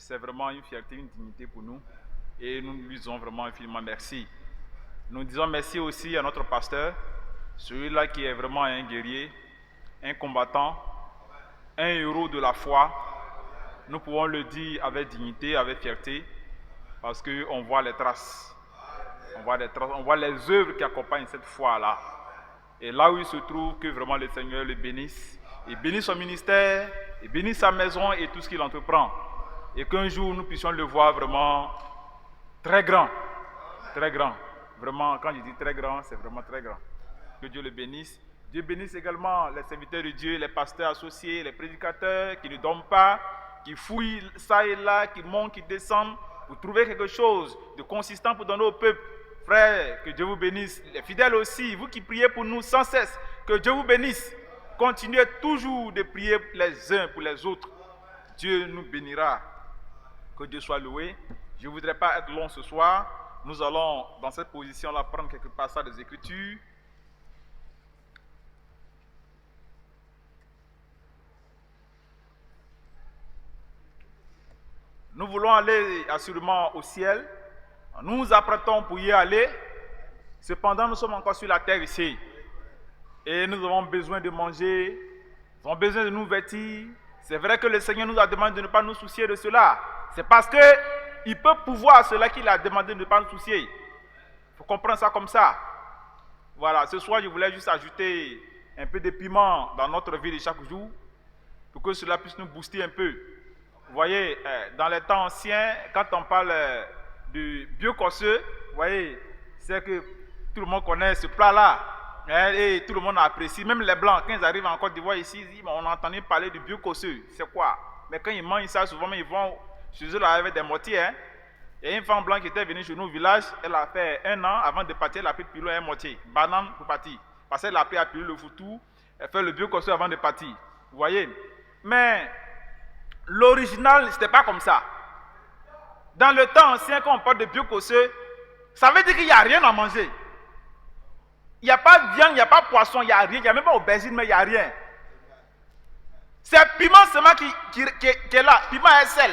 C'est vraiment une fierté, une dignité pour nous. Et nous lui disons vraiment infiniment merci. Nous disons merci aussi à notre pasteur, celui-là qui est vraiment un guerrier, un combattant, un héros de la foi. Nous pouvons le dire avec dignité, avec fierté, parce qu'on voit les traces. On voit les œuvres qui accompagnent cette foi-là. Et là où il se trouve, que vraiment le Seigneur le bénisse. Il bénisse son ministère, il bénisse sa maison et tout ce qu'il entreprend. Et qu'un jour, nous puissions le voir vraiment très grand. Très grand. Vraiment, quand je dis très grand, c'est vraiment très grand. Que Dieu le bénisse. Dieu bénisse également les serviteurs de Dieu, les pasteurs associés, les prédicateurs qui ne dorment pas, qui fouillent ça et là, qui montent, qui descendent, pour trouver quelque chose de consistant pour donner au peuple. Frères, que Dieu vous bénisse. Les fidèles aussi, vous qui priez pour nous sans cesse, que Dieu vous bénisse. Continuez toujours de prier les uns pour les autres. Dieu nous bénira. Que Dieu soit loué. Je ne voudrais pas être long ce soir. Nous allons, dans cette position-là, prendre quelques passages des Écritures. Nous voulons aller assurément au ciel. Nous nous apprêtons pour y aller. Cependant, nous sommes encore sur la terre ici. Et nous avons besoin de manger. Nous avons besoin de nous vêtir. C'est vrai que le Seigneur nous a demandé de ne pas nous soucier de cela. C'est parce qu'il peut pouvoir cela qu'il a demandé de ne pas nous soucier. Il faut comprendre ça comme ça. Voilà, ce soir, je voulais juste ajouter un peu de piment dans notre vie de chaque jour pour que cela puisse nous booster un peu. Vous voyez, dans les temps anciens, quand on parle du biocosseux, vous voyez, c'est que tout le monde connaît ce plat-là. Et tout le monde apprécie. Même les Blancs, quand ils arrivent en Côte d'Ivoire ici, ils disent, on a entendu parler du biocosseux. C'est quoi? Mais quand ils mangent ça, souvent, ils vont chez eux là, avec des mortiers. Et une femme blanche qui était venue chez nous au village, elle a fait 1 an, avant de partir, elle a pris pilule et un mortier. Banane pour partir. Parce qu'elle a pris à pilule le foutou, elle fait le biocosseux avant de partir. Vous voyez? Mais l'original, ce n'était pas comme ça. Dans le temps ancien, quand on parle de biocosseux, ça veut dire qu'il n'y a rien à manger. Il n'y a pas de viande, il n'y a pas de poisson, il n'y a rien. Il n'y a même pas aubergine, mais il n'y a rien. C'est piment seulement qui est là. Piment et sel.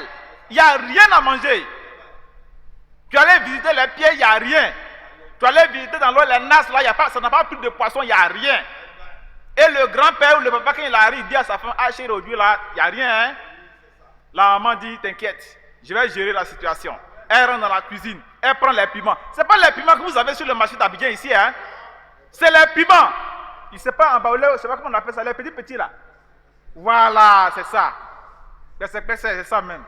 Il n'y a rien à manger. Tu allais visiter les pieds, il n'y a rien. Tu allais visiter dans l'eau les nasses, là, ça n'a pas plus de poisson, il n'y a rien. Et le grand-père ou le papa, quand il arrive, il dit à sa femme, ah chérie, aujourd'hui, là, il n'y a rien. Hein? La maman dit, t'inquiète, je vais gérer la situation. Elle rentre dans la cuisine, elle prend les piments. Ce n'est pas les piments que vous avez sur le marché d'Abidjan ici, hein? C'est les piments. Il ne sait pas emballer, je ne sais pas comment on appelle ça, les petits là. Voilà, c'est ça. C'est ça même.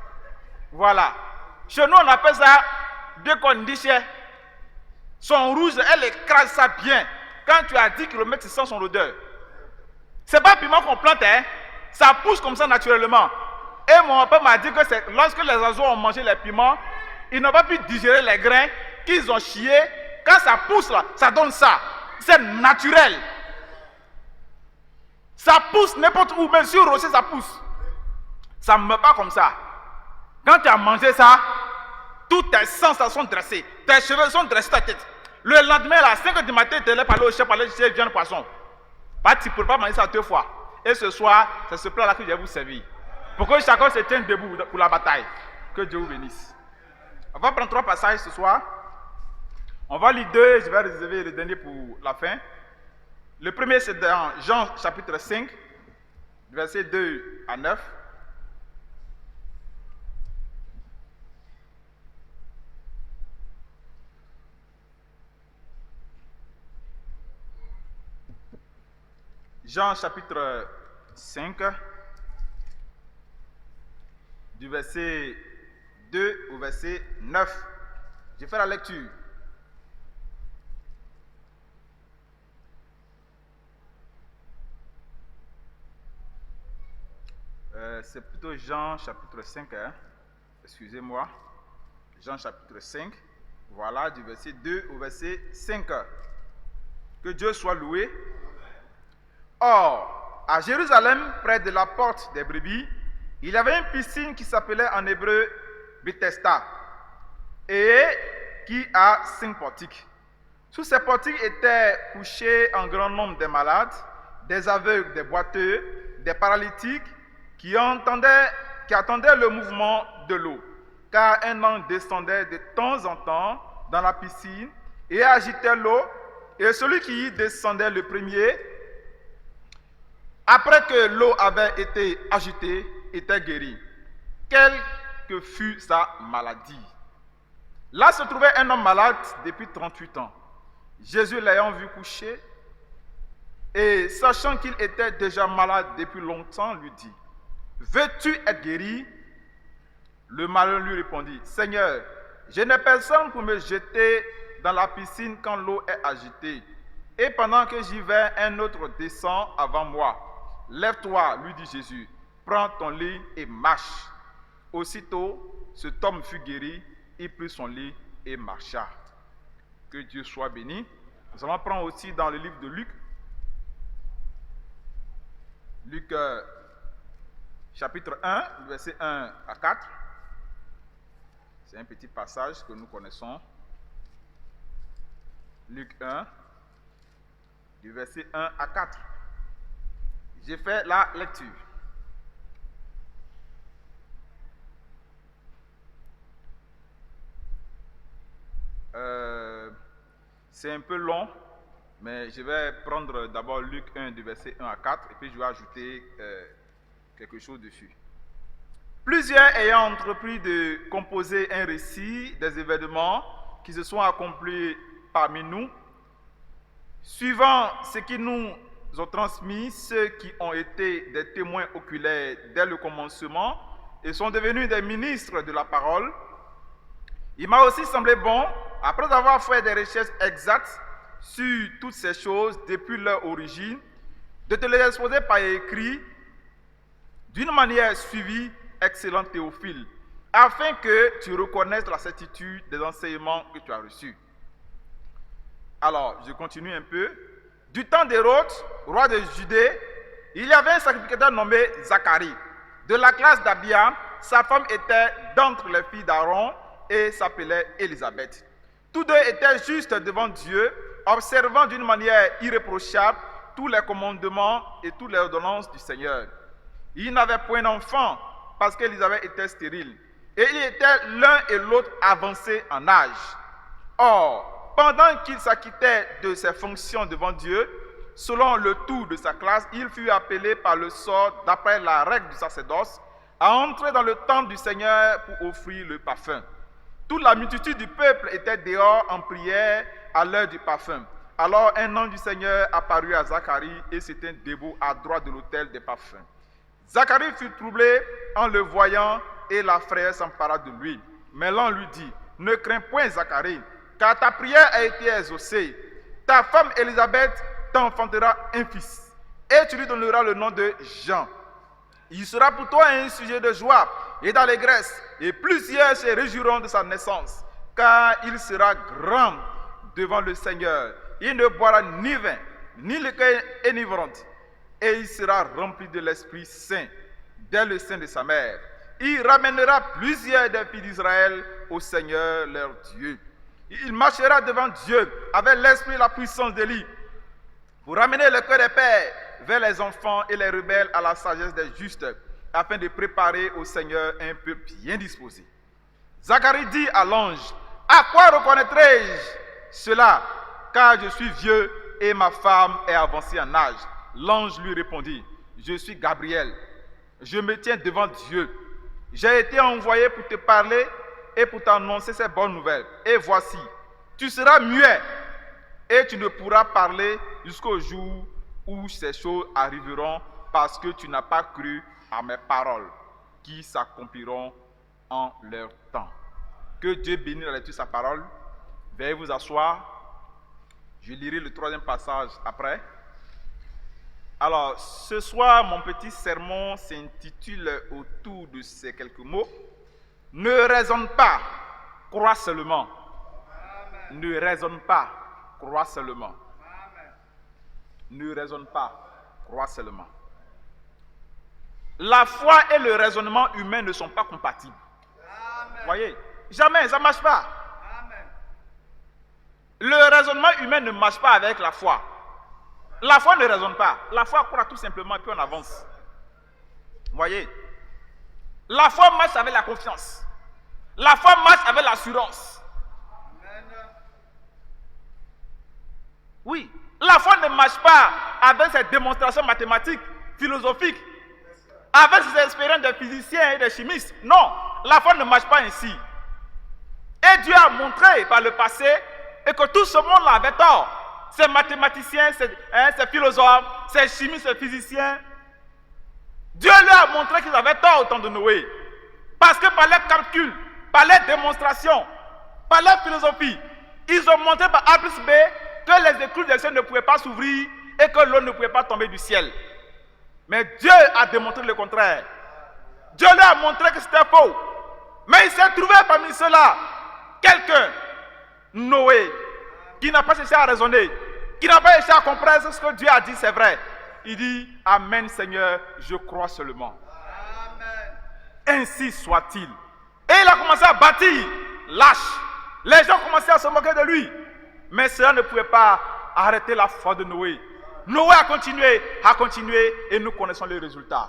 Voilà. Chez nous, on appelle ça deux conditions. Son rouge, elle écrase ça bien. Quand tu as 10 km, tu sens son odeur. C'est pas piment qu'on plante, hein. Ça pousse comme ça naturellement. Et mon père m'a dit que c'est lorsque les oiseaux ont mangé les piments, ils n'ont pas pu digérer les grains qu'ils ont chiés. Quand ça pousse là, ça donne ça. C'est naturel. Ça pousse n'importe où, même sur le rocher, ça pousse. Ça ne meurt pas comme ça. Quand tu as mangé ça, toutes tes sens sont dressés. Tes cheveux sont dressés ta tête. Le lendemain, à 5h du matin, tu es là pour aller au chef, pour aller chercher viande poisson. Tu ne peux pas manger ça 2 fois. Et ce soir, c'est ce plat-là que je vais vous servir. Pour que chacun se tienne debout pour la bataille. Que Dieu vous bénisse. On va prendre 3 passages ce soir. On va lire 2, je vais réserver le dernier pour la fin. Le premier, c'est dans Jean chapitre 5, versets 2 à 9. Jean chapitre 5, du verset 2 au verset 9. Je fais la lecture. C'est plutôt Jean chapitre 5, hein? Excusez-moi. Jean chapitre 5, voilà, du verset 2 au verset 5. Que Dieu soit loué. Or, à Jérusalem, près de la porte des brebis, il y avait une piscine qui s'appelait en hébreu Bethesda et qui a 5 portiques. Sous ces portiques étaient couchés un grand nombre de malades, des aveugles, des boiteux, des paralytiques qui attendaient le mouvement de l'eau, car un ange descendait de temps en temps dans la piscine et agitait l'eau, et celui qui y descendait le premier, après que l'eau avait été agitée, était guéri, quelle que fût sa maladie. Là se trouvait un homme malade depuis 38 ans. Jésus l'ayant vu coucher, et sachant qu'il était déjà malade depuis longtemps, lui dit, « Veux-tu être guéri ?» Le malheureux lui répondit, « Seigneur, je n'ai personne pour me jeter dans la piscine quand l'eau est agitée. Et pendant que j'y vais, un autre descend avant moi. Lève-toi, lui dit Jésus, prends ton lit et marche. » Aussitôt, cet homme fut guéri, il prit son lit et marcha. Que Dieu soit béni. Nous allons prendre aussi dans le livre de Luc, chapitre 1, verset 1 à 4. C'est un petit passage que nous connaissons. Luc 1, du verset 1 à 4. J'ai fait la lecture. C'est un peu long, mais je vais prendre d'abord Luc 1 du verset 1 à 4 et puis je vais ajouter quelque chose dessus. Plusieurs ayant entrepris de composer un récit des événements qui se sont accomplis parmi nous, suivant ce qui nous ont transmis ceux qui ont été des témoins oculaires dès le commencement et sont devenus des ministres de la parole, il m'a aussi semblé bon, après avoir fait des recherches exactes sur toutes ces choses depuis leur origine, de te les exposer par écrit d'une manière suivie, excellent Théophile, afin que tu reconnaisses la certitude des enseignements que tu as reçus. Alors, je continue un peu. Du temps d'Hérode, roi de Judée, il y avait un sacrificateur nommé Zacharie. De la classe d'Abia, sa femme était d'entre les filles d'Aaron et s'appelait Élisabeth. Tous deux étaient justes devant Dieu, observant d'une manière irréprochable tous les commandements et toutes les ordonnances du Seigneur. Ils n'avaient point d'enfant parce qu'Élisabeth était stérile. Et ils étaient l'un et l'autre avancés en âge. Or, pendant qu'il s'acquittait de ses fonctions devant Dieu, selon le tour de sa classe, il fut appelé par le sort, d'après la règle du sacerdoce, à entrer dans le temple du Seigneur pour offrir le parfum. Toute la multitude du peuple était dehors en prière à l'heure du parfum. Alors un ange du Seigneur apparut à Zacharie et s'était debout à droite de l'autel des parfums. Zacharie fut troublé en le voyant et la frayeur s'empara de lui. Mais l'ange lui dit, « Ne crains point Zacharie, car ta prière a été exaucée. Ta femme Élisabeth t'enfantera un fils, et tu lui donneras le nom de Jean. Il sera pour toi un sujet de joie et d'allégresse, et plusieurs se réjouiront de sa naissance, car il sera grand devant le Seigneur. Il ne boira ni vin, ni liqueur enivrante, et il sera rempli de l'Esprit Saint dès le sein de sa mère. Il ramènera plusieurs des filles d'Israël au Seigneur leur Dieu. Il marchera devant Dieu avec l'esprit et la puissance d'Élie pour ramener le cœur des pères vers les enfants et les rebelles à la sagesse des justes, afin de préparer au Seigneur un peuple bien disposé. Zacharie dit à l'ange, « À quoi reconnaîtrai-je cela, car je suis vieux et ma femme est avancée en âge ?» L'ange lui répondit, « Je suis Gabriel, je me tiens devant Dieu. J'ai été envoyé pour te parler et pour t'annoncer ces bonnes nouvelles. Et voici, tu seras muet et tu ne pourras parler jusqu'au jour où ces choses arriveront, parce que tu n'as pas cru à mes paroles qui s'accompliront en leur temps. » Que Dieu bénisse la lecture de sa parole. Veuillez vous asseoir. Je lirai le troisième passage après. Alors, ce soir, mon petit sermon s'intitule autour de ces quelques mots. Ne raisonne pas, crois seulement. Amen. Ne raisonne pas, crois seulement. Amen. Ne raisonne pas, crois seulement. La foi et le raisonnement humain ne sont pas compatibles. Amen. Voyez, jamais, ça ne marche pas. Amen. Le raisonnement humain ne marche pas avec la foi. La foi ne raisonne pas. La foi croit tout simplement et puis on avance. Voyez, la foi marche avec la confiance. La foi marche avec l'assurance. Oui, la foi ne marche pas avec ces démonstrations mathématiques, philosophiques, avec ces expériences des physiciens et des chimistes. Non, la foi ne marche pas ainsi. Et Dieu a montré par le passé et que tout ce monde-là avait tort. Ces mathématiciens, ces philosophes, ces chimistes, ces physiciens. Dieu leur a montré qu'ils avaient tort au temps de Noé. Parce que par leurs calculs, par leurs démonstrations, par leur philosophie, ils ont montré par A plus B que les écluses des cieux ne pouvaient pas s'ouvrir et que l'eau ne pouvait pas tomber du ciel. Mais Dieu a démontré le contraire. Dieu leur a montré que c'était faux. Mais il s'est trouvé parmi ceux-là quelqu'un, Noé, qui n'a pas cherché à raisonner, qui n'a pas cherché à comprendre ce que Dieu a dit, c'est vrai. Il dit, Amen Seigneur, je crois seulement. Amen. Ainsi soit-il. Et il a commencé à bâtir lâche. Les gens commençaient à se moquer de lui. Mais cela ne pouvait pas arrêter la foi de Noé. Noé a continué et nous connaissons les résultats.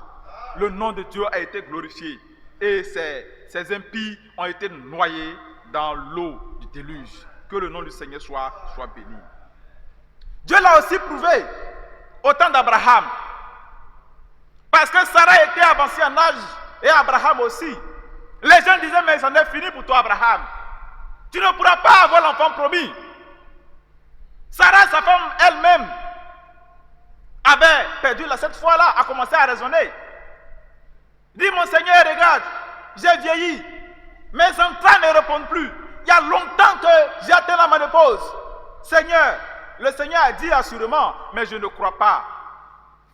Le nom de Dieu a été glorifié et ces impies ont été noyés dans l'eau du déluge. Que le nom du Seigneur soit béni. Dieu l'a aussi prouvé au temps d'Abraham. Parce que Sarah était avancée en âge et Abraham aussi. Les gens disaient, mais c'en est fini pour toi Abraham. Tu ne pourras pas avoir l'enfant promis. Sarah, sa femme elle-même, avait perdu cette foi-là, a commencé à raisonner. Dis, mon Seigneur, regarde, j'ai vieilli, mes entrailles ne répondent plus. Il y a longtemps que j'ai atteint la ménopause. Seigneur, le Seigneur a dit assurément, mais je ne crois pas.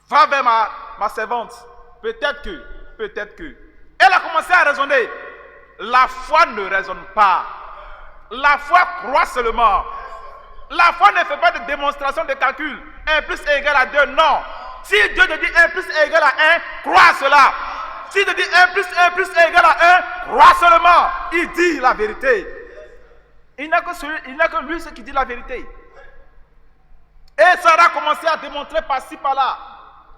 Va vers ma servante. Peut-être que. Elle a commencé à raisonner. La foi ne raisonne pas. La foi croit seulement. La foi ne fait pas de démonstration de calcul. 1 plus 1 égale à 2, non. Si Dieu te dit 1 plus 1 égale à 1, crois cela. Si te dit 1 plus 1 égale à 1, crois seulement. Il dit la vérité. Il n'y a que lui qui dit la vérité. Et Sarah a commencé à démontrer par-ci, par-là.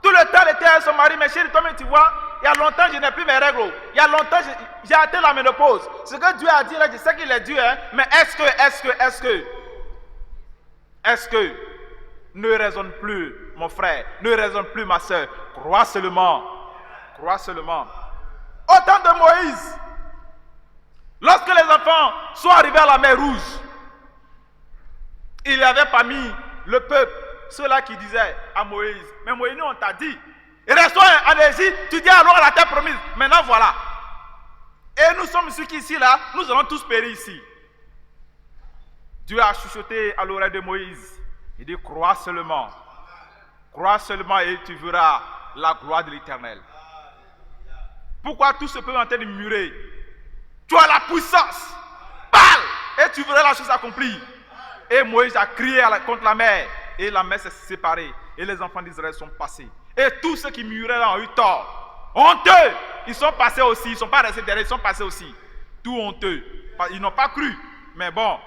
Tout le temps, elle était avec son mari. Mais chérie, toi, tu vois, il y a longtemps, je n'ai plus mes règles. Il y a longtemps, j'ai atteint la ménopause. Ce que Dieu a dit, là, je sais qu'il est Dieu, hein, mais est-ce que ne raisonne plus, mon frère, ne raisonne plus, ma soeur. Crois seulement. Crois seulement. Au temps de Moïse, lorsque les enfants sont arrivés à la mer Rouge, il y avait parmi le peuple ceux-là qui disaient à Moïse, mais Moïse, nous on t'a dit, restons en Égypte, tu dis alors à la terre promise. Maintenant voilà. Et nous sommes ceux qui ici là, nous allons tous périr ici. Dieu a chuchoté à l'oreille de Moïse. Il dit, crois seulement et tu verras la gloire de l'Éternel. Pourquoi tout ce peuple est en train de murmurer? Tu as la puissance. Parle et tu verras la chose accomplie. Et Moïse a crié contre la mer. Et la mer s'est séparée. Et les enfants d'Israël sont passés. Et tous ceux qui murmuraient là ont eu tort. Honteux. Ils sont passés aussi. Ils ne sont pas restés derrière. Ils sont passés aussi. Tout honteux. Ils n'ont pas cru. Mais bon,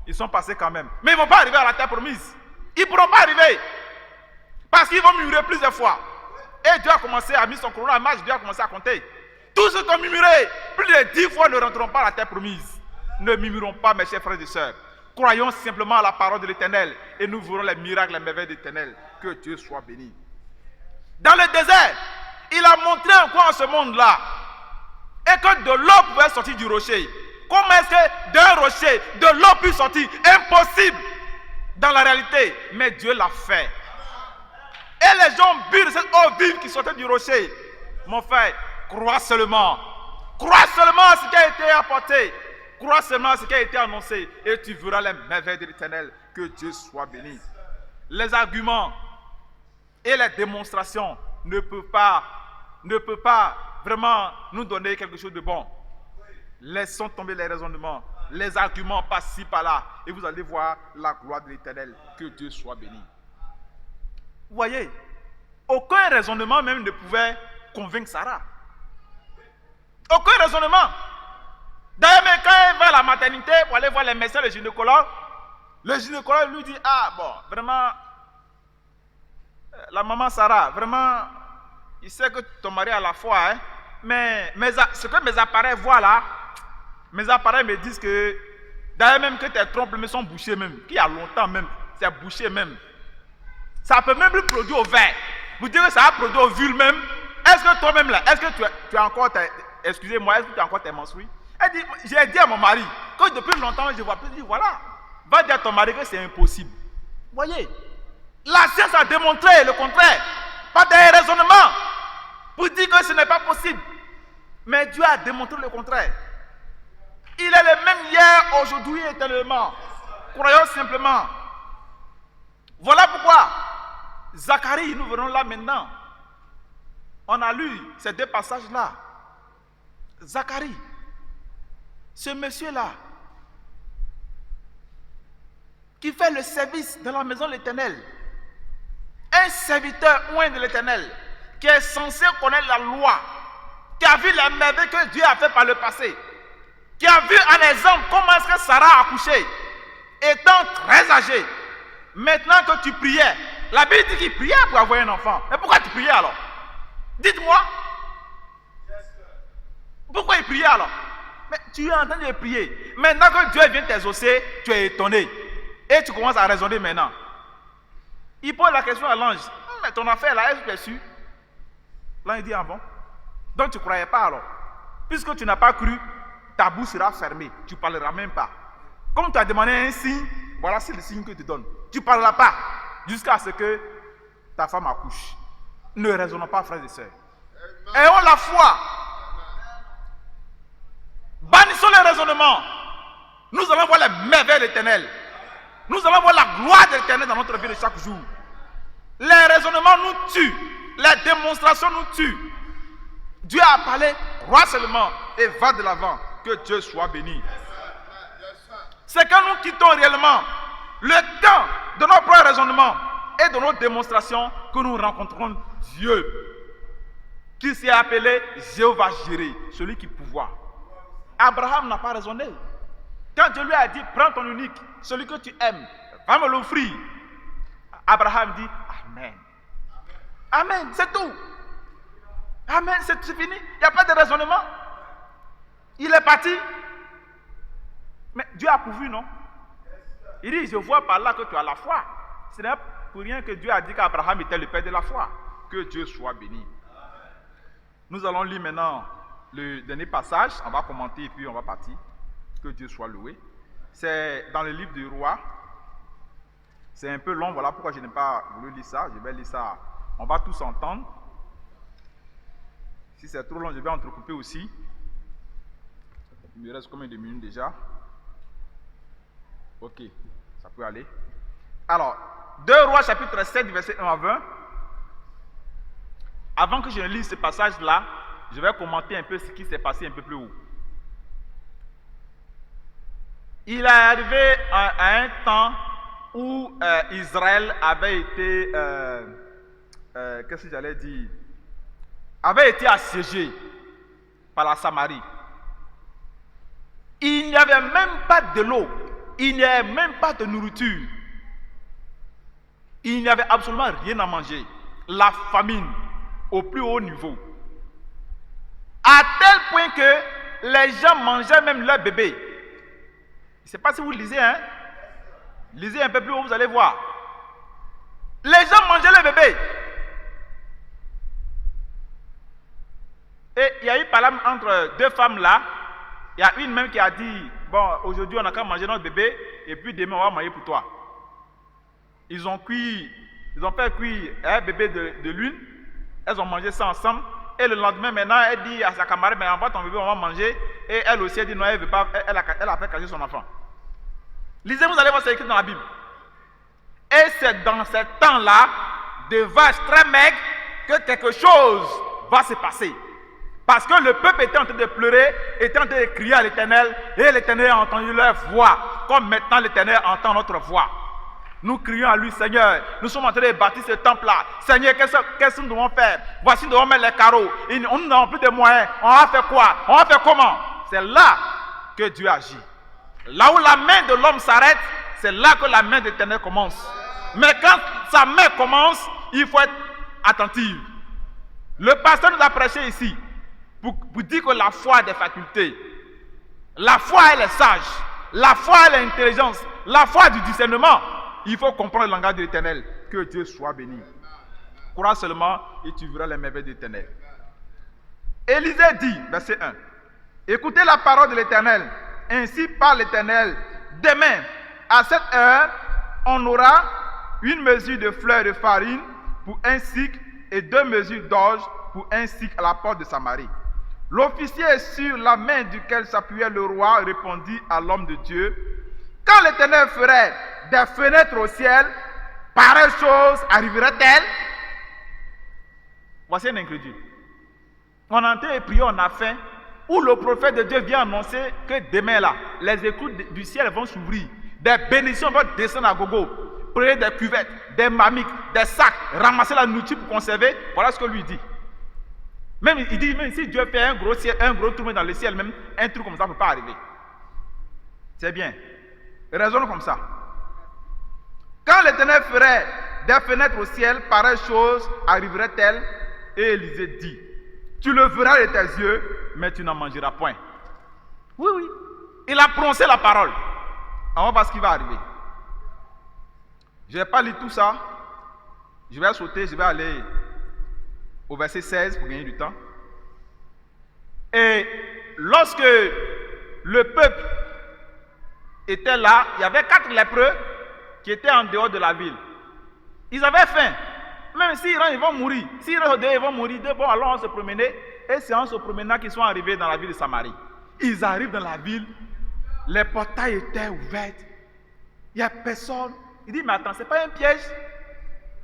ils sont passés quand même. Mais ils ne vont pas arriver à la terre promise. Ils ne pourront pas arriver. Parce qu'ils vont murmurer plusieurs fois. Et Dieu a commencé à mettre son chrono à marche. Dieu a commencé à compter. Tous ceux qui ont murmuré plus de 10 fois ne rentreront pas à la terre promise. Ne murmurons pas, mes chers frères et sœurs. Croyons simplement à la parole de l'Éternel et nous verrons les miracles, les merveilles de l'Éternel. Que Dieu soit béni. Dans le désert, il a montré encore en ce monde-là et que de l'eau pouvait sortir du rocher. Comment est-ce que d'un rocher, de l'eau peut sortir? Impossible dans la réalité, mais Dieu l'a fait. Et les gens bu de cette eau vive qui sortait du rocher. Mon frère, crois seulement. Crois seulement à ce qui a été apporté. Crois seulement à ce qui a été annoncé et tu verras les merveilles de l'Éternel. Que Dieu soit béni. Les arguments et les démonstrations ne peuvent pas vraiment nous donner quelque chose de bon. Laissons tomber les raisonnements, les arguments par-ci, par-là et vous allez voir la gloire de l'Éternel. Que Dieu soit béni. Vous voyez, aucun raisonnement même ne pouvait convaincre Sarah. Aucun raisonnement. D'ailleurs, quand elle va à la maternité pour aller voir les médecins, le gynécologue lui dit, ah bon, vraiment, la maman Sarah, vraiment, il sait que ton mari a la foi, hein, mais ce que mes appareils voient là, Mes appareils me disent que, d'ailleurs même que tes trompes me sont bouchées même, qu'il y a longtemps même, c'est bouché même. Ça peut même le produire au verre. Vous direz que ça a produit au vulve même. Est-ce que toi-même là, est-ce que tu as encore, excusez-moi, est-ce que tu as encore tes menstrues? J'ai dit à mon mari, que depuis longtemps je vois plus, je dis voilà, va dire à ton mari que c'est impossible. Vous voyez, la science a démontré le contraire, pas des raisonnements, pour dire que ce n'est pas possible. Mais Dieu a démontré le contraire. Il est le même hier, aujourd'hui et éternellement. Croyons simplement. Voilà pourquoi Zacharie, nous venons là maintenant. On a lu ces deux passages-là. Zacharie, ce monsieur-là, qui fait le service dans la maison de l'Éternel, un serviteur loin de l'Éternel, qui est censé connaître la loi, qui a vu les merveilles que Dieu a fait par le passé, qui a vu en exemple comment est-ce que Sarah a accouché, étant très âgée. Maintenant que tu priais, la Bible dit qu'il priait pour avoir un enfant. Mais pourquoi tu priais alors? Dites-moi. Pourquoi il priait alors? Mais tu es en train de prier. Maintenant que Dieu vient t'exaucer, tu es étonné. Et tu commences à raisonner maintenant. Il pose la question à l'ange. Mais ton affaire là, est-ce que tu es sûr? L'ange dit, ah bon? Donc tu ne croyais pas alors? Puisque tu n'as pas cru, ta bouche sera fermée. Tu ne parleras même pas. Comme tu as demandé un signe, voilà c'est le signe que tu donnes. Tu ne parleras pas jusqu'à ce que ta femme accouche. Ne raisonnons pas, frères et sœurs. Ayons la foi. Bannissons les raisonnements. Nous allons voir les merveilles de l'Éternel. Nous allons voir la gloire de l'Éternel dans notre vie de chaque jour. Les raisonnements nous tuent. Les démonstrations nous tuent. Dieu a parlé, crois seulement et va de l'avant. Que Dieu soit béni. C'est quand nous quittons réellement le temps de nos propres raisonnements et de nos démonstrations que nous rencontrons Dieu, qui s'est appelé Jéhovah Jireh, celui qui pouvoir. Abraham n'a pas raisonné. Quand Dieu lui a dit, prends ton unique, celui que tu aimes, va me l'offrir. Abraham dit, Amen. Amen, c'est tout. Amen, c'est fini. Il n'y a pas de raisonnement. Il est parti. Mais Dieu a pourvu, non? Il dit, je vois par là que tu as la foi. Ce n'est pas pour rien que Dieu a dit qu'Abraham était le père de la foi. Que Dieu soit béni. Nous allons lire maintenant le dernier passage. On va commenter et puis on va partir. Que Dieu soit loué. C'est dans le livre du roi. C'est un peu long, voilà pourquoi je n'ai pas voulu lire ça. Je vais lire ça. On va tous entendre. Si c'est trop long, je vais entrecouper aussi. Il me reste combien de minutes déjà? Ok, ça peut aller. Alors, 2 Rois chapitre 7, verset 1 à 20. Avant que je ne lise ce passage-là, je vais commenter un peu ce qui s'est passé un peu plus haut. Il est arrivé à un temps où Israël avait été, qu'est-ce que j'allais dire, avait été assiégé par la Samarie. Il n'y avait même pas de l'eau, il n'y avait même pas de nourriture. Il n'y avait absolument rien à manger. La famine au plus haut niveau. À tel point que les gens mangeaient même leurs bébés. Je ne sais pas si vous lisez, hein? Lisez un peu plus haut, vous allez voir. Les gens mangeaient leurs bébés. Et il y a eu par là entre deux femmes là. Il y a une même qui a dit, bon, aujourd'hui on a qu'à manger notre bébé et puis demain on va manger pour toi. Ils ont fait cuire un bébé de l'huile. Elles ont mangé ça ensemble. Et le lendemain, maintenant, elle dit à sa camarade, mais envoie ton bébé, on va manger. Et elle aussi, elle dit non, elle veut pas. Elle a fait cacher son enfant. Lisez, vous allez voir, c'est écrit dans la Bible. Et c'est dans ce temps-là, de vaches très maigres, que quelque chose va se passer. Parce que le peuple était en train de pleurer, était en train de crier à l'Éternel, et l'Éternel a entendu leur voix, comme maintenant l'Éternel entend notre voix. Nous crions à lui, Seigneur, nous sommes en train de bâtir ce temple-là. Seigneur, qu'est-ce que nous devons faire? Voici, nous devons mettre les carreaux. Nous n'avons plus de moyens. On va faire quoi? On va faire comment? C'est là que Dieu agit. Là où la main de l'homme s'arrête, c'est là que la main de l'Éternel commence. Mais quand sa main commence, il faut être attentif. Le pasteur nous a prêché ici pour dire que la foi a des facultés. La foi, elle est sage. La foi, elle est intelligence. La foi du discernement. Il faut comprendre le langage de l'Éternel. Que Dieu soit béni. Crois seulement et tu verras les merveilles de l'Éternel. Élisée dit, verset 1, écoutez la parole de l'Éternel. Ainsi parle l'Éternel. Demain, à cette heure, on aura une mesure de fleurs de farine pour un cycle et 2 mesures d'orge pour un cycle à la porte de Samarie. L'officier sur la main duquel s'appuyait le roi répondit à l'homme de Dieu, quand l'Éternel ferait des fenêtres au ciel, pareille chose arriverait-elle? Voici un incrédule. On a entré et prié, on a faim, où le prophète de Dieu vient annoncer que demain là, les écoutes du ciel vont s'ouvrir, des bénédictions vont descendre à gogo, prenez des cuvettes, des mamiques, des sacs, ramasser la nourriture pour conserver. Voilà ce que lui dit. Même il dit, même si Dieu fait un gros tour dans le ciel, même un truc comme ça ne peut pas arriver. C'est bien. Raisonne comme ça. Quand l'Éternel ferait des fenêtres au ciel, pareille chose arriverait-elle? Et Élisée dit, tu le verras de tes yeux, mais tu n'en mangeras point. Oui, oui. Il a prononcé la parole. On va voir ce qui va arriver. Je ne vais pas lire tout ça. Je vais sauter, je vais aller au verset 16 pour gagner du temps. Et lorsque le peuple était là, il y avait 4 lépreux qui étaient en dehors de la ville. Ils avaient faim. Même s'ils rentrent, ils vont mourir. S'ils rentrent dehors, ils vont mourir. Bon, alors on se promenait. Et c'est en se promenant qu'ils sont arrivés dans la ville de Samarie. Ils arrivent dans la ville. Les portails étaient ouverts. Il n'y a personne. Il dit, mais attends, ce n'est pas un piège.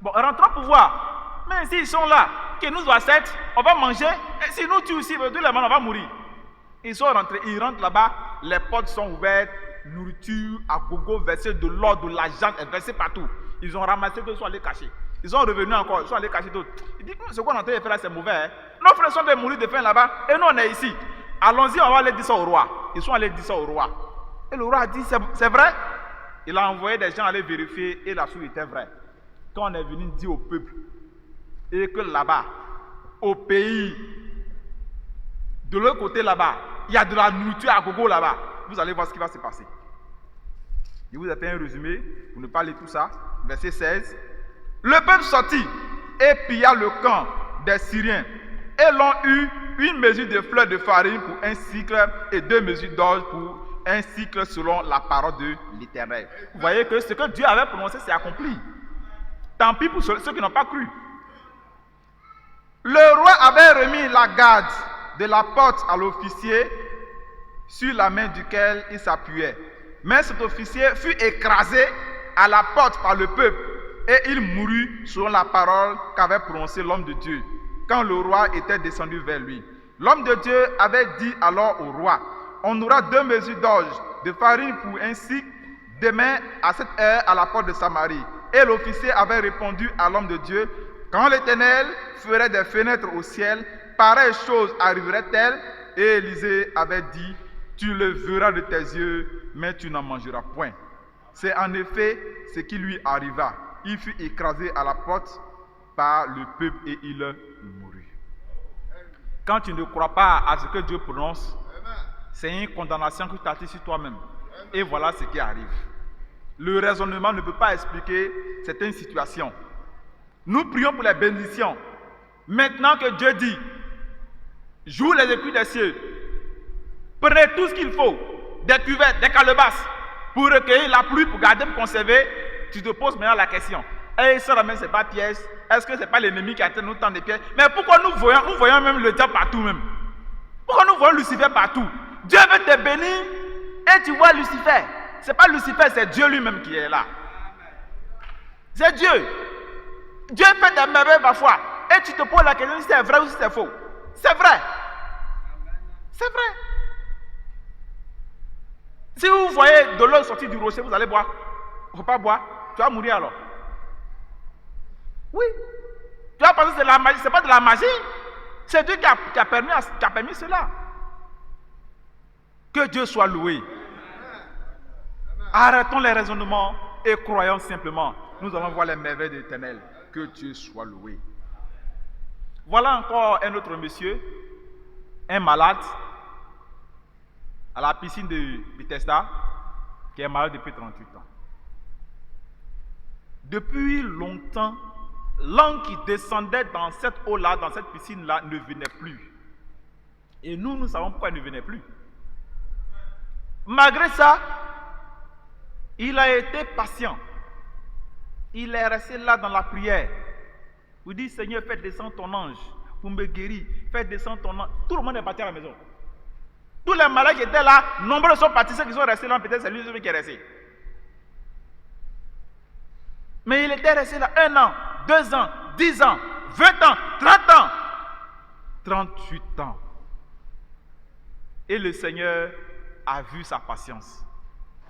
Bon, rentrons pour voir. Même s'ils sont là, qu'ils nous acceptent, on va manger. Et si nous tuent aussi, tous les gens, on va mourir. Ils sont rentrés, ils rentrent là-bas. Les portes sont ouvertes. Nourriture, à gogo, versé de l'or, de l'argent, versé partout. Ils ont ramassé, ils sont allés cacher. Ils sont revenus encore, ils sont allés cacher d'autres. Ils disent, ce qu'on est en train de faire là, c'est mauvais. Hein? Nos frères sont de mourir de faim là-bas, et nous on est ici. Allons-y, on va aller dire ça au roi. Ils sont allés dire ça au roi. Et le roi a dit, c'est vrai? Il a envoyé des gens aller vérifier, et la chose était vraie. Quand on est venu dire au peuple, et que là-bas, au pays, de l'autre côté là-bas, il y a de la nourriture à gogo là-bas, vous allez voir ce qui va se passer. Je vous ai fait un résumé pour ne pas lire tout ça. Verset 16. Le peuple sortit et pilla le camp des Syriens et l'ont eu une mesure de fleurs de farine pour un cycle et 2 mesures d'orge pour un cycle selon la parole de l'Éternel. Vous voyez que ce que Dieu avait prononcé s'est accompli. Tant pis pour ceux qui n'ont pas cru. Le roi avait remis la garde de la porte à l'officier sur la main duquel il s'appuyait. Mais cet officier fut écrasé à la porte par le peuple et il mourut selon la parole qu'avait prononcée l'homme de Dieu quand le roi était descendu vers lui. L'homme de Dieu avait dit alors au roi, on aura 2 mesures d'orge de farine pour un cycle demain à cette heure à la porte de Samarie. Et l'officier avait répondu à l'homme de Dieu, quand l'Éternel ferait des fenêtres au ciel, pareille chose arriverait-elle? Et Élisée avait dit, tu le verras de tes yeux, mais tu n'en mangeras point. C'est en effet ce qui lui arriva. Il fut écrasé à la porte par le peuple et il mourut. Quand tu ne crois pas à ce que Dieu prononce, c'est une condamnation que tu as sur toi-même. Et voilà ce qui arrive. Le raisonnement ne peut pas expliquer certaines situations. Nous prions pour les bénédictions. Maintenant que Dieu dit, joue les écus des cieux, prenez tout ce qu'il faut, des cuvettes, des calebasses, pour recueillir la pluie, pour garder, pour conserver. Tu te poses maintenant la question, et ça même, ce n'est pas piège? Est-ce que ce n'est pas l'ennemi qui a été nous tant de pièges? Mais pourquoi nous voyons même le diable partout même? Pourquoi nous voyons Lucifer partout? Dieu veut te bénir, et tu vois Lucifer. Ce n'est pas Lucifer, c'est Dieu lui-même qui est là. C'est Dieu. Dieu fait des merveilles parfois, et tu te poses la question si c'est vrai ou si c'est faux. C'est vrai. C'est vrai. Si vous voyez de l'eau sortir du rocher, vous allez boire. Il ne faut pas boire. Tu vas mourir alors. Oui. Tu vas penser que c'est la magie. Ce n'est pas de la magie. C'est Dieu qui a permis cela. Que Dieu soit loué. Arrêtons les raisonnements et croyons simplement. Nous allons voir les merveilles de l'Éternel. Que Dieu soit loué. Voilà encore un autre monsieur, un malade, à la piscine de Bethesda, qui est malade depuis 38 ans. Depuis longtemps, l'ange qui descendait dans cette eau-là, dans cette piscine-là, ne venait plus. Et nous savons pourquoi il ne venait plus. Malgré ça, il a été patient. Il est resté là dans la prière. Vous dites, Seigneur, fais descendre ton ange pour me guérir. Fais descendre ton ange. Tout le monde est parti à la maison. Tous les malades qui étaient là, nombreux sont partis, ceux qui sont restés là, peut-être c'est lui qui est resté. Mais il était resté là 1 an, 2 ans, 10 ans, 20 ans, 30 ans, 38 ans. Et le Seigneur a vu sa patience.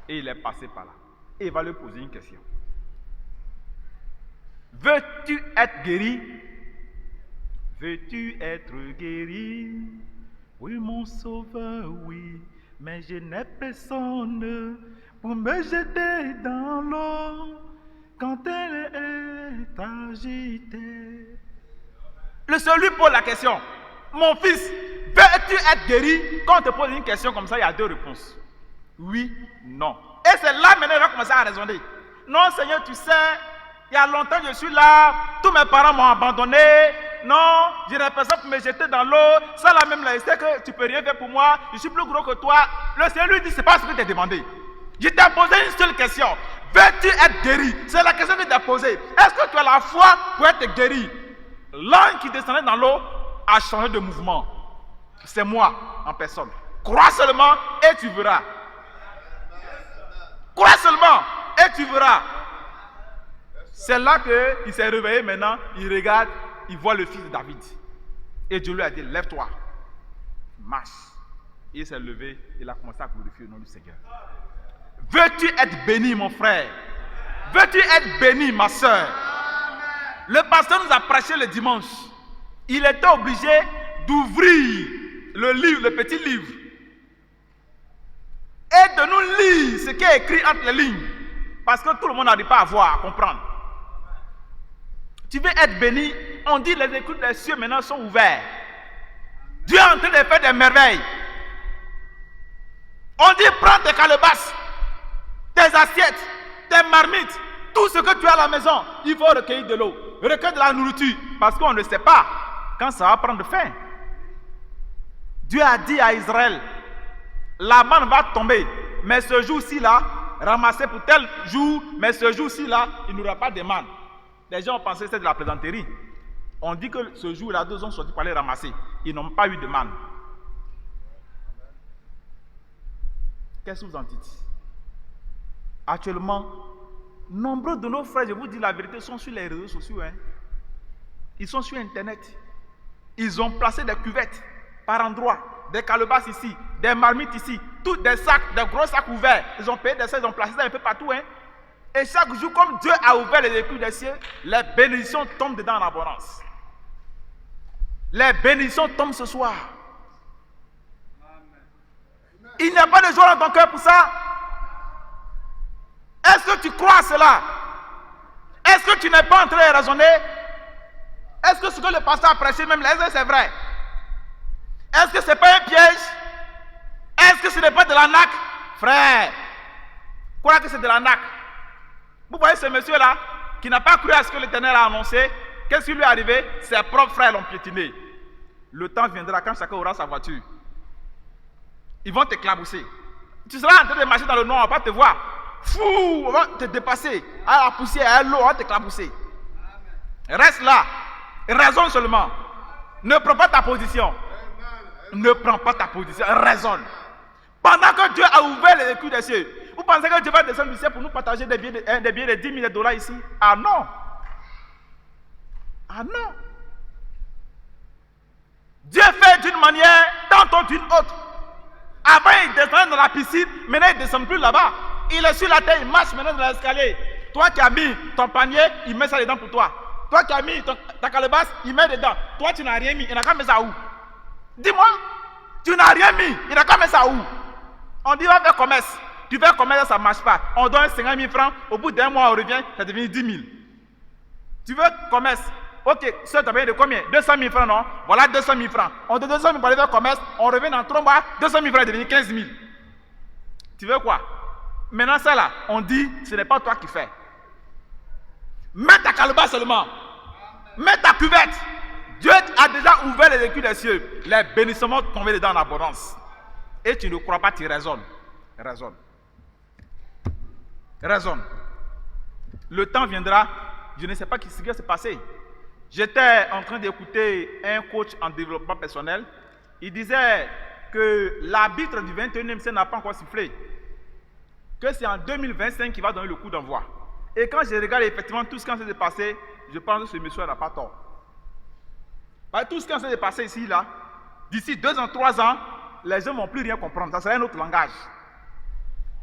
Et il est passé par là. Et il va lui poser une question. Veux-tu être guéri? Veux-tu être guéri? Oui, mon sauveur, oui. Mais je n'ai personne pour me jeter dans l'eau quand elle est agitée. Le Seigneur lui pose la question. Mon fils, veux-tu être guéri? Quand on te pose une question comme ça, il y a 2 réponses. Oui, non. Et c'est là maintenant il va commencer à raisonner. Non, Seigneur, tu sais, il y a longtemps je suis là, tous mes parents m'ont abandonné. Non, je n'ai personne pour me jeter dans l'eau. Ça là même là, je sais que tu ne peux rien faire pour moi. Je suis plus gros que toi. Le Seigneur lui dit, c'est pas ce que tu as demandé. Je t'ai posé une seule question. Veux-tu être guéri? C'est la question que tu as posée. Est-ce que tu as la foi pour être guéri? L'ange qui descendait dans l'eau a changé de mouvement. C'est moi en personne. Crois seulement et tu verras. Crois seulement et tu verras. C'est là qu'il s'est réveillé maintenant. Il regarde, il voit le fils de David. Et Dieu lui a dit, lève-toi, marche. Et il s'est levé, il a commencé à glorifier le nom du Seigneur. Veux-tu être béni, mon frère? Veux-tu être béni, ma soeur? Le pasteur nous a prêché le dimanche. Il était obligé d'ouvrir le livre, le petit livre, et de nous lire ce qui est écrit entre les lignes. Parce que tout le monde n'arrive pas à voir, à comprendre. Tu veux être béni? On dit les éclus des cieux maintenant sont ouverts. Dieu est en train de faire des merveilles. On dit prends tes calebasses, tes assiettes, tes marmites, tout ce que tu as à la maison, il faut recueillir de l'eau, recueillir de la nourriture, parce qu'on ne sait pas quand ça va prendre fin. Dieu a dit à Israël, la manne va tomber, mais ce jour-ci là, ramassé pour tel jour, mais ce jour-ci là, il n'y aura pas de manne. Les gens ont pensé que c'était de la plaisanterie. On dit que ce jour-là, 2 ont sorti pour aller ramasser. Ils n'ont pas eu de manne. Qu'est-ce que vous en dites? Actuellement, nombreux de nos frères, je vous dis la vérité, sont sur les réseaux sociaux. Ils sont sur Internet. Ils ont placé des cuvettes par endroits, des calebasses ici, des marmites ici, tous des sacs, des gros sacs ouverts. Ils ont payé des sacs, ils ont placé ça un peu partout. Et chaque jour, comme Dieu a ouvert les éclus des cieux, les bénédictions tombent dedans en abondance. Les bénédictions tombent ce soir. Il n'y a pas de joie dans ton cœur pour ça. Est-ce que tu crois à cela? Est-ce que tu n'es pas en train de raisonner? Est-ce que ce que le pasteur a prêché même, est-ce que c'est vrai? Est-ce que ce n'est pas un piège? Est-ce que ce n'est pas de l'arnaque? Frère, crois que c'est de l'arnaque. Vous voyez ce monsieur-là, qui n'a pas cru à ce que l'Éternel a annoncé. Qu'est-ce qui lui est arrivé? Ses propres frères l'ont piétiné. Le temps viendra quand chacun aura sa voiture. Ils vont t'éclabousser. Tu seras en train de marcher dans le noir, on ne va pas te voir. Fou, on va te dépasser. À la poussière, à l'eau, on va t'éclabousser. Reste là. Raisonne seulement. Ne prends pas ta position. Ne prends pas ta position. Raisonne. Pendant que Dieu a ouvert les éclus des cieux, vous pensez que Dieu va descendre du ciel pour nous partager des billets de 10 000 $ ici? Ah non. Ah non. Dieu fait d'une manière, tantôt d'une autre. Avant, il descendait dans la piscine, maintenant il ne descend plus là-bas. Il est sur la terre, il marche maintenant dans l'escalier. Toi qui as mis ton panier, il met ça dedans pour toi. Toi qui as mis ta calebasse, il met dedans. Toi, tu n'as rien mis, il n'a qu'à mettre ça où? Dis-moi, tu n'as rien mis, il n'a qu'à mettre ça où? On dit, va faire commerce. Tu fais commerce, ça ne marche pas. On donne 50 000 francs, au bout d'un mois, on revient, ça devient 10 000. Tu veux commerce? Ok, ça t'a payé de combien? 200 000 francs, non? Voilà 200 000 francs. On donne 200 000 pour aller faire commerce, on revient dans 3 mois, 200 000 francs devient 15 000. Tu veux quoi? Maintenant ça là, on dit, ce n'est pas toi qui fais. Mets ta calebasse seulement. Mets ta cuvette. Dieu a déjà ouvert les écus des cieux. Les bénissements tombent dedans en abondance. Et tu ne crois pas, tu raisonnes. Raisonne. Raisonne. Le temps viendra, je ne sais pas ce qui va se passer. J'étais en train d'écouter un coach en développement personnel. Il disait que l'arbitre du 21e siècle n'a pas encore sifflé. Que c'est en 2025 qu'il va donner le coup d'envoi. Et quand je regarde effectivement tout ce qui s'est passé, je pense que ce monsieur n'a pas tort. Parce que tout ce qui s'est passé ici, là, d'ici 2 ans, 3 ans, les gens ne vont plus rien comprendre. Ça sera un autre langage.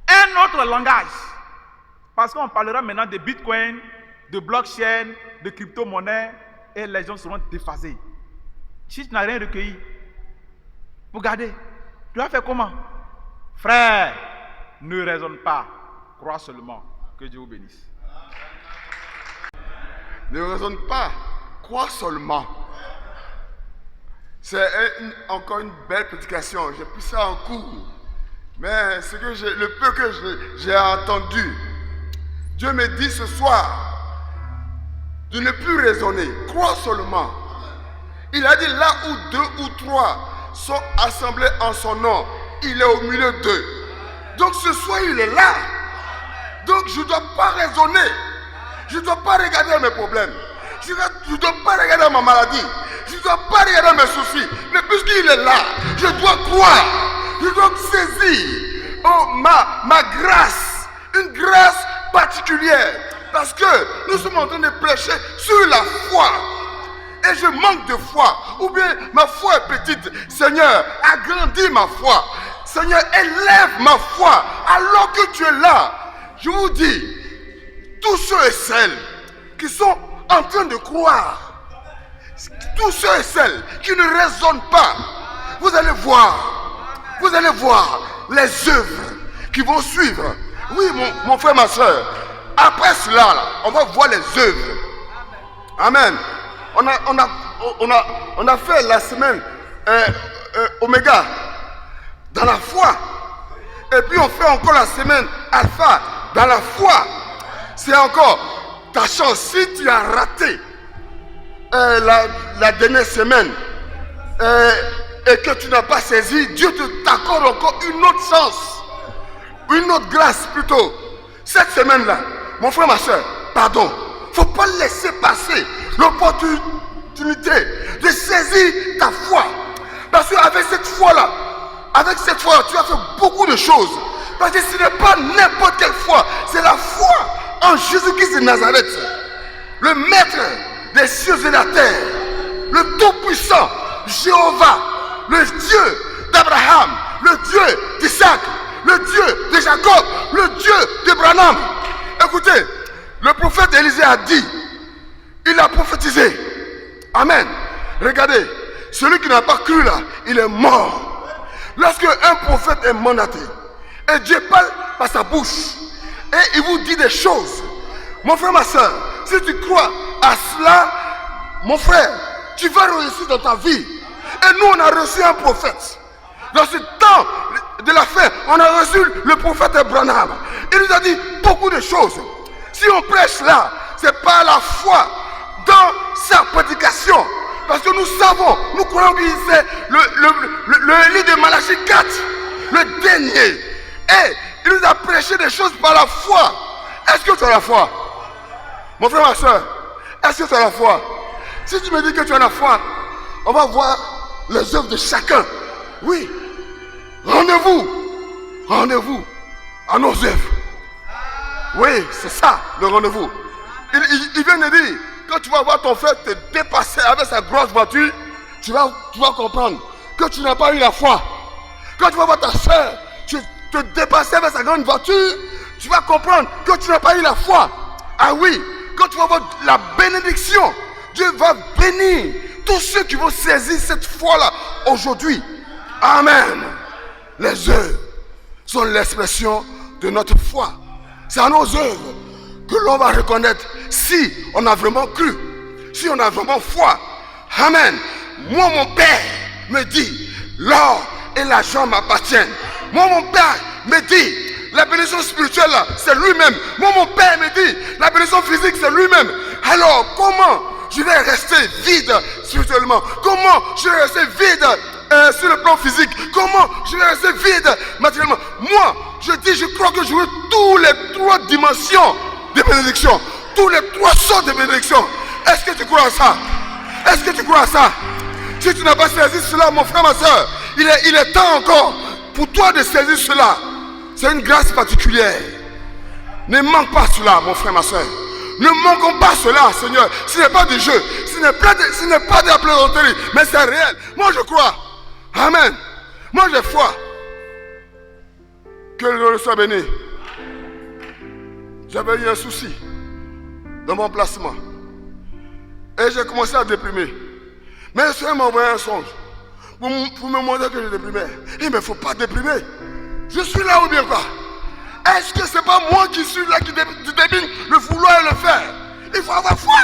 Un autre langage. Parce qu'on parlera maintenant de Bitcoin, de blockchain, de crypto-monnaie, et les gens seront déphasés. Si tu n'as rien recueilli, regardez, tu vas faire comment? Frère, ne raisonne pas, crois seulement. Que Dieu vous bénisse. Ne raisonne pas, crois seulement. C'est encore une belle prédication. J'ai pris ça en cours. Mais le peu que j'ai entendu, Dieu me dit ce soir de ne plus raisonner, crois seulement. Il a dit là où 2 ou 3 sont assemblés en son nom, il est au milieu d'eux. Donc ce soir il est là. Donc je ne dois pas raisonner. Je ne dois pas regarder mes problèmes. Je ne dois pas regarder ma maladie. Je ne dois pas regarder mes soucis. Mais puisqu'il est là, je dois croire. Je dois saisir ma grâce. Une grâce particulière. Parce que nous sommes en train de prêcher sur la foi. Et je manque de foi. Ou bien ma foi est petite. Seigneur, agrandis ma foi. Seigneur, élève ma foi. Alors que tu es là, je vous dis, tous ceux et celles qui sont en train de croire, tous ceux et celles qui ne raisonnent pas, vous allez voir les œuvres qui vont suivre. Oui, mon frère, ma soeur, après cela, là, on va voir les œuvres. Amen. On a fait la semaine Oméga dans la foi. Et puis on fait encore la semaine Alpha dans la foi. C'est encore ta chance. Si tu as raté la dernière semaine et que tu n'as pas saisi, Dieu t'accorde encore une autre chance, une autre grâce plutôt. Cette semaine-là, mon frère, ma soeur, pardon, il ne faut pas laisser passer l'opportunité de saisir ta foi. Parce qu'avec cette foi-là, tu as fait beaucoup de choses. Parce que ce n'est pas n'importe quelle foi, c'est la foi en Jésus-Christ de Nazareth, le maître des cieux et de la terre, le tout-puissant, Jéhovah, le Dieu d'Abraham, le Dieu d'Isaac, le Dieu de Jacob, le Dieu de Branham. Écoutez, le prophète Élisée a dit, il a prophétisé. Amen. Regardez, celui qui n'a pas cru là, il est mort. Lorsque un prophète est mandaté, et Dieu parle par sa bouche, et il vous dit des choses. Mon frère, ma soeur, si tu crois à cela, mon frère, tu vas réussir dans ta vie. Et nous, on a reçu un prophète. Dans ce temps de la fin, on a reçu le prophète Branham. Il nous a dit beaucoup de choses. Si on prêche là, c'est pas la foi dans sa prédication. Parce que nous savons, nous croyons qu'il c'est le livre de Malachie 4, le dernier. Et il nous a prêché des choses par la foi. Est-ce que tu as la foi? Mon frère, ma soeur, est-ce que tu as la foi? Si tu me dis que tu as la foi, on va voir les œuvres de chacun. Oui. Rendez-vous à nos œuvres. Oui, c'est ça le rendez-vous. Il vient de dire, quand tu vas voir ton frère te dépasser avec sa grosse voiture, tu vas comprendre que tu n'as pas eu la foi. Quand tu vas voir ta soeur te dépasser avec sa grande voiture, tu vas comprendre que tu n'as pas eu la foi. Ah oui, quand tu vas voir la bénédiction, Dieu va bénir tous ceux qui vont saisir cette foi-là aujourd'hui. Amen. Les œuvres sont l'expression de notre foi. C'est à nos œuvres que l'on va reconnaître si on a vraiment cru, si on a vraiment foi. Amen. Moi, mon Père me dit, l'or et l'argent m'appartiennent. Moi, mon Père me dit, La bénédiction spirituelle, là, c'est lui-même. Moi, mon père me dit, la bénédiction physique, c'est lui-même. Alors, comment je vais rester vide spirituellement? Comment je vais rester vide sur le plan physique? Comment je vais rester vide matériellement? Moi, je crois que je veux tous les 3 dimensions de bénédiction. Tous les 3 sortes de bénédiction. Est-ce que tu crois à ça? Est-ce que tu crois à ça? Si tu n'as pas saisi cela, mon frère, ma soeur, il est temps encore pour toi de saisir cela. C'est une grâce particulière. Ne manque pas cela, mon frère, ma soeur. Ne manquons pas cela, Seigneur. Ce n'est pas du jeu. Ce n'est pas de la plaisanterie. Mais c'est réel. Moi, je crois. Amen. Moi, j'ai foi. Que le Dieu soit béni. J'avais eu un souci dans mon placement. Et j'ai commencé à déprimer. Mais le Seigneur m'a envoyé un songe pour me montrer que je déprimais. Il ne faut pas déprimer. Je suis là ou bien quoi? Est-ce que ce n'est pas moi qui suis là qui déprime le vouloir et le faire? Il faut avoir foi.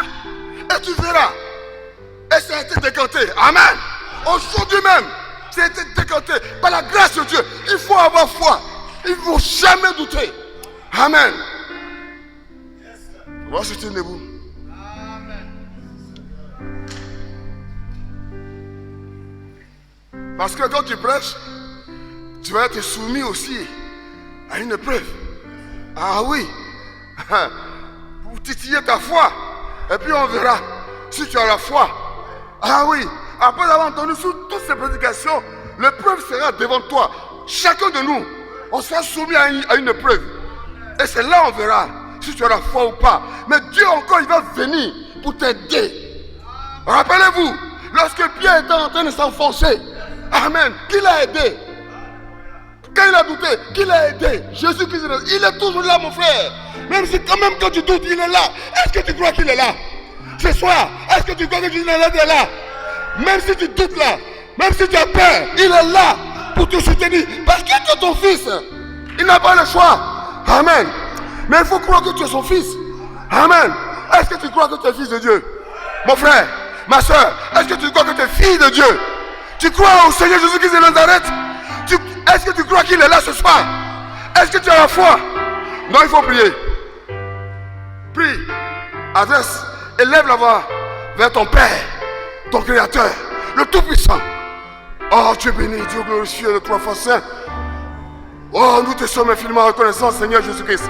Et tu verras. Et ça a été décanté. Amen. Aujourd'hui même, ça a été décanté par la grâce de Dieu. Il faut avoir foi. Il ne faut jamais douter. Amen. On va se tenir debout. Parce que quand tu prêches, tu vas être soumis aussi à une épreuve. Ah oui. Pour titiller ta foi. Et puis on verra si tu as la foi. Ah oui. Après avoir entendu sur toutes ces prédications, l'épreuve sera devant toi. Chacun de nous, on sera soumis à une épreuve. Et c'est là on verra si tu as la foi ou pas. Mais Dieu encore, il va venir pour t'aider. Rappelez-vous, lorsque Pierre était en train de s'enfoncer, amen, qui l'a aidé? Quand il a douté, qui l'a aidé? Jésus-Christ, il est toujours là, mon frère. Même quand tu doutes, il est là. Est-ce que tu crois qu'il est là? Ce soir, est-ce que tu crois que Jésus est là? Même si tu doutes là, même si tu as peur, il est là pour te soutenir. Parce que tu es ton fils. Il n'a pas le choix. Amen. Mais il faut croire que tu es son fils. Amen. Est-ce que tu crois que tu es fils de Dieu? Mon frère, ma soeur, est-ce que tu crois que tu es fille de Dieu? Tu crois au Seigneur Jésus-Christ de Nazareth? Est-ce que tu crois qu'il est là ce soir? Est-ce que tu as la foi? Non, il faut prier. Prie, adresse, élève la voix vers ton Père, ton Créateur, le Tout-Puissant. Oh, tu es béni, Dieu glorifié, le trois fois saint. Oh, nous te sommes infiniment reconnaissants, Seigneur Jésus-Christ.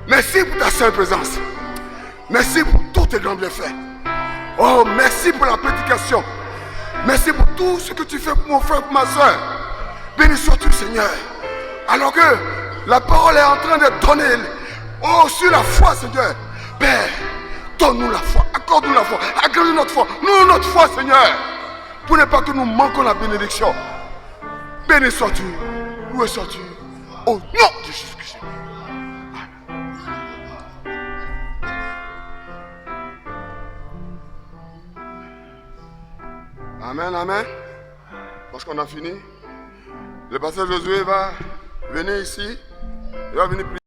Merci pour ta sainte présence. Merci pour tous tes grands bienfaits. Oh, merci pour la prédication. Merci pour tout ce que tu fais pour mon frère, pour ma soeur. Béni sois-tu, Seigneur. Alors que la parole est en train de donner. Oh, sur la foi, Seigneur. Père, donne-nous la foi. Accorde-nous la foi. Accorde-nous notre foi. Nous, notre foi, Seigneur. Pour ne pas que nous manquons la bénédiction. Béni sois-tu. Loué sois-tu. Au nom de Jésus-Christ. Amen, amen. Parce qu'on a fini, le pasteur Josué va venir ici. Il va venir prier.